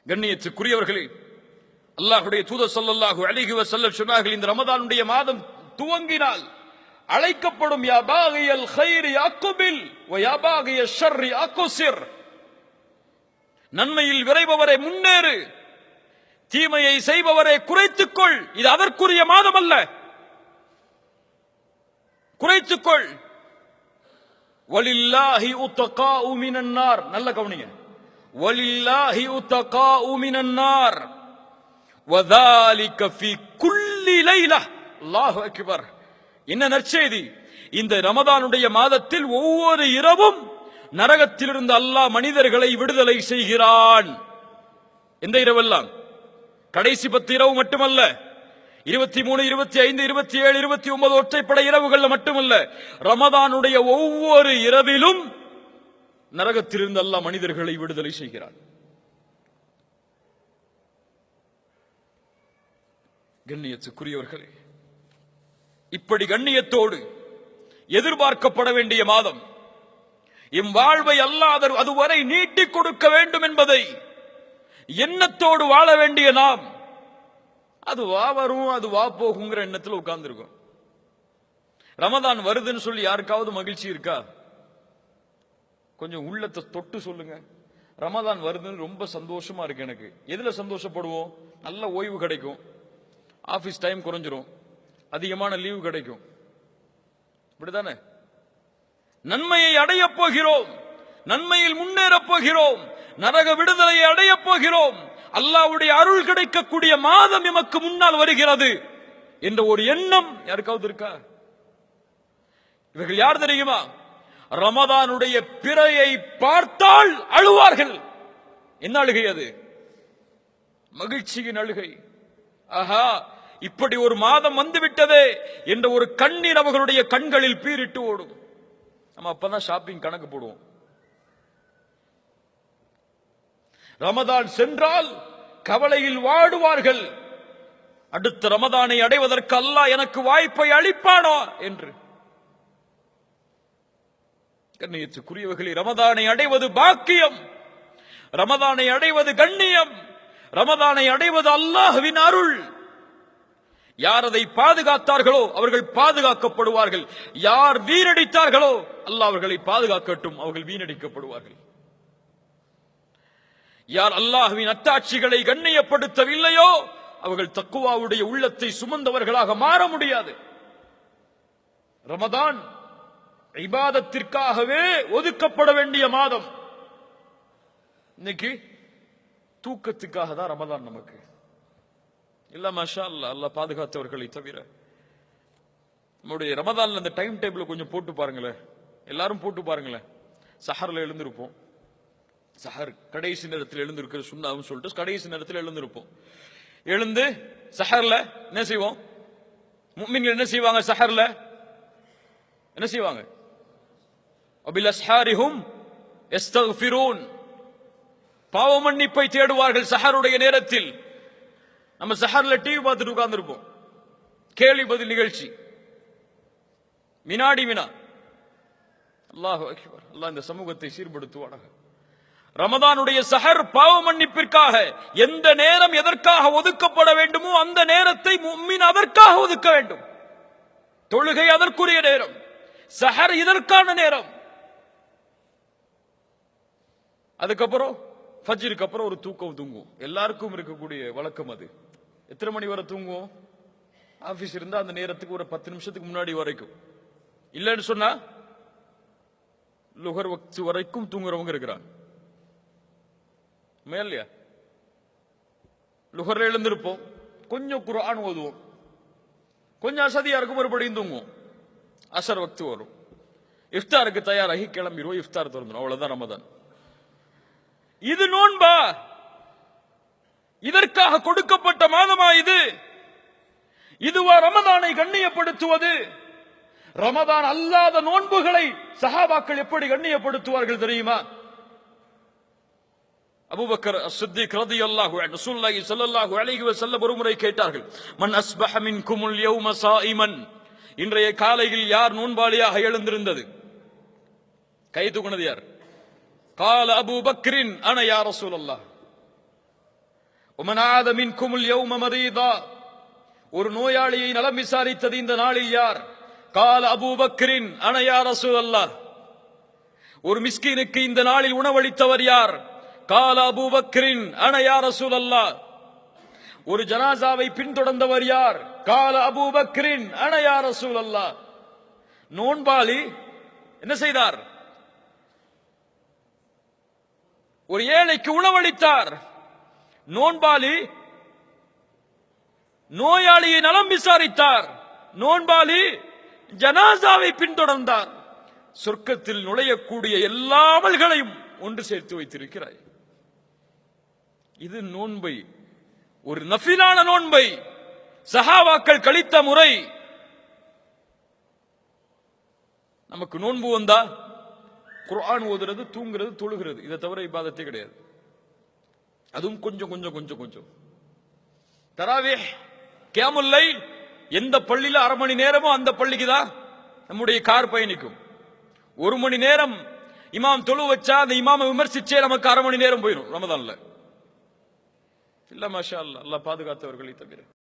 கண்ணியத்துக்குரியவர்களே, அல்லாஹ்வுடைய தூதர் ஸல்லல்லாஹு அலைஹி வஸல்லம் சொன்னார்கள், இந்த ரமதானுடைய மாதம் துவங்கினால் அழைக்கப்படும் யா பாகியல் கைரி அக்பில் வ யா பாகிய ஷர்ரி அக்ஸிர், நன்மையில் விரைபவரே முன்னேறு, தீமையை செய்பவரே குறைத்துக்கொள். இது அதற்குரிய மாதம் அல்ல, குறைத்துக்கொள். வலில்லாஹி உத்தகாஉ மினன் நார், நல்ல கவனிங்க, வலில்லாஹி உத்தகாஉ மினன் நார் வதாலிக ஃபீ குல்லி லைலா. அல்லாஹு அக்பர். என்ன நற்செய்தி! இந்த ரமதானுடைய மாதத்தில் ஒவ்வொரு இரவும் நரகத்திலிருந்து அல்லாஹ் மனிதர்களை விடுதலை செய்கிறான். எந்த இரவெல்லாம்? கடைசி 10 இரவு மட்டுமல்ல, 23, 25, 27, 29 ஒற்றைப்படை இரவுகள் மட்டுமல்ல, ரமதானுடைய ஒவ்வொரு இரவிலும் நரகத்திலிருந்து அல்லாஹ் மனிதர்களை விடுதலை செய்கிறான். கண்ணியத்துக்குரியவர்களே, இப்படி கண்ணியத்தோடு எதிர்பார்க்கப்பட வேண்டிய மாதம், எம் வாழ்வை அல்லாஹ் அதுவரை நீட்டிக் கொடுக்க வேண்டும் என்பதை எண்ணத்தோடு வாழ வேண்டிய நாம், அது வா வரும் அது வா போகுங்கிற எண்ணத்தில் உட்கார்ந்து இருக்கோம். ரமதான் வருதுன்னு சொல்லி யாருக்காவது மகிழ்ச்சி இருக்கா? கொஞ்சம் உள்ளத்தை தொட்டு சொல்லுங்க. ரமதான் வருதுன்னு ரொம்ப சந்தோஷமா இருக்கு எனக்கு. எதுல சந்தோஷப்படுவோம்? நல்ல ஓய்வு கிடைக்கும், ஆபீஸ் டைம் குறைஞ்சிரும், அதிகமான லீவு கிடைக்கும், இப்படிதானே? நன்மையை அடைய போகிறோம், நன்மையில் முன்னேறப் போகிறோம், நரக விடுதலையை அடையப் போகிறோம், அல்லாஹ்வுடைய அருள் கிடைக்கக்கூடிய மாதம் எமக்கு முன்னால் வருகிறது என்ற ஒரு எண்ணம் யாருக்காவது இருக்கா? இவர்கள் யார் தெரியுமா? ரமதானுடைய பிறையை பார்த்தால் அழுவார்கள். என்ன அழுகை அது? மகிழ்ச்சியின் அழுகை. ஆஹா, இப்படி ஒரு மாதம் வந்துவிட்டதே என்ற ஒரு கண்ணீர் அவர்களுடைய கண்களில் பீரிட்டு ஓடும். நம்ம அப்பதான் ஷாப்பிங் கணக்கு போடுவோம். ரமதான் சென்றால் கவலையில் வாடுவார்கள். அடுத்த ரமதானை அடைவதற்கு அல்லாஹ் எனக்கு வாய்ப்பை அளிப்பானா என்று. கண்ணியத்துக்குரியவர்களே, ரமதானை அடைவது பாக்கியம், ரமதானை அடைவது கண்ணியம், ரமதானை அடைவது அல்லாஹ்வின் அருள். யார் அதை பாதுகாத்தார்களோ அவர்கள் பாதுகாக்கப்படுவார்கள், யார் வீணடித்தார்களோ அல்லாஹ் அவர்களை பாதுகாக்கட்டும், அவர்கள் வீணடிக்கப்படுவார்கள். யார் அல்லாஹ்வின் அத்தாட்சிகளை கண்ணியப்படுத்தவில்லையோ அவர்கள் தக்குவாவுடைய உள்ளத்தை சுமந்தவர்களாக மாற முடியாது. ரமதான் இபாதத்திற்காகவே ஒதுக்கப்பட வேண்டிய மாதம். இன்னைக்கு தூக்கத்துக்காக தான் ரமதான் நமக்கு இல்ல. மாஷா அல்லாஹ், அல்லாஹ் பாதுகாத்தவர்களை தவிர. நம்முடைய ரமதான்ல அந்த டைம் டேபிள் கொஞ்சம் போட்டு பாருங்களேன், எல்லாரும் போட்டு பாருங்களேன். சஹர்ல எழுந்திருப்போம், சஹர் கடைசி நேரத்தில் எழுந்திருக்கிற சுண்ணாவும் சொல்லிட்டு கடைசி நேரத்தில் எழுந்திருப்போம். எழுந்து சஹர்ல என்ன செய்வோம்? முஃமின்கள் என்ன செய்வாங்க? சஹர்ல என்ன செய்வாங்க? அபில் அஸ்ஹாரிஹும் யஸ்தக்ஃபிரூன், பாவ மன்னிப்பை தேடுவார்கள் சஹருடைய நேரத்தில். நம்ம சஹர்ல டிவி பார்த்துட்டு உட்கார்ந்து இருப்போம், கேள்வி பதில் நிகழ்ச்சி, வினாடி வினா. அல்லாஹு அக்பர். அல்லாஹ் இந்த சமூகத்தை சீர்படுத்துவானாக. ரமதானுடைய சஹர் பாவ மன்னிப்பிற்காக எந்த நேரம் எதற்காக ஒதுக்கப்பட வேண்டுமோ அந்த நேரத்தை முஃமின் அதற்காக ஒதுக்க வேண்டும். தொழுகை அதற்குரிய நேரம், சஹர் இதற்கான நேரம். அதுக்கப்புறம் ஃபஜ்ருக்கு அப்புறம் ஒரு தூக்கம் தூங்குவோம். எல்லாருக்கும் இருக்கக்கூடிய வழக்கம் அது. எத்தனை மணி வரை தூங்குவோம்? ஆபீஸ் இருந்தா அந்த நேரத்துக்கு ஒரு 10 நிமிஷத்துக்கு முன்னாடி வரைக்கும். இல்லைன்னு சொன்னா லுஹர் வக்த் வரைக்கும் தூங்குறவங்க இருக்கிறாங்க. மேலையா லுஹர்ல எழுந்திருப்போம், கொஞ்சம் குர்ஆன் ஓதுவோம், கொஞ்சம் அசதியா இருக்கும், மறுபடியும் தூங்குவோம். அசர் வக்து வரும், இஃப்தாருக்கு தயாராகி கிளம்பிடுவோம், இஃப்தார் திறந்துடும். அவ்வளவுதான் ரமதான். இது நோன்பா? இதற்காக கொடுக்கப்பட்ட மாதமா இது? இதுவா ரமதானை கண்ணியப்படுத்துவது? ரமதான் அல்லாத நோன்புகளை சஹாபாக்கள் எப்படி கண்ணியப்படுத்துவார்கள் தெரியுமா? அபூபக்கர் அஸ்-சித்தீக் ரலியல்லாஹு அன்ஹு ரசூலுல்லாஹி ஸல்லல்லாஹு அலைஹி வஸல்லம் ஒருமுறை கேட்டார்கள், மன் அஸ்பஹ மின்குமுல் யௌம ஸாயிமன், இன்றைய காலையில் யார் நோன்பாளியாக எழுந்திருந்தது? கை தூக்குனது யார்? கால அபூ பக்ரின் அன யா ரசூலல்லாஹ். ومن عاد منكم اليوم مريضا, ஒரு நோயாளியை நலம் விசாரித்தது இந்த நாளில் யார்? கால அபூபக்கரின் அன யா ரசூலல்லாஹ். ஒரு மிஸ்கீனுக்கு இந்த நாளில் உணவளித்தவர் யார்? கால அபூபக்கரின் அன யா ரசூலல்லாஹ். ஒரு ஜனாசாவை பின்தொடர்ந்தவர் யார்? கால அபூபக்கரின் அன யா ரசூலல்லாஹ். நோன்பாளி என்ன செய்தார்? ஒரு ஏழைக்கு உணவளித்தார். நோன்பாளி நோயாளியை நலம் விசாரித்தார். நோன்பாளி ஜனாசாவை பின்தொடர்ந்தார். சொர்க்கத்தில் நுழையக்கூடிய எல்லா அமல்களையும் ஒன்று சேர்த்து வைத்திருக்கிறாய். இது நோன்பை, ஒரு நஃபிலான நோன்பை சஹாபாக்கள் கழித்த முறை. நமக்கு நோன்பு வந்தா குர்ஆன் ஓதுறது, தூங்குறது, தொழுகிறது, இதை தவிர இபாதத்தே கிடையாது. அதுவும் கொஞ்சம் கொஞ்சம் கொஞ்சம் கொஞ்சம். தராவீஹ், கியாமுல் லைல் எந்த பள்ளியில அரை மணி நேரமோ அந்த பள்ளிக்கு தான் நம்முடைய கார் பயணிக்கும். ஒரு மணி நேரம் இமாம் தொழு வச்சா அந்த இமாமை விமர்சிச்சே நமக்கு அரை மணி நேரம் போயிடும் ரமதான்ல. இல்ல மாஷா அல்லாஹ், அல்லாஹ் பாதுகாத்தவர்களை தவிர.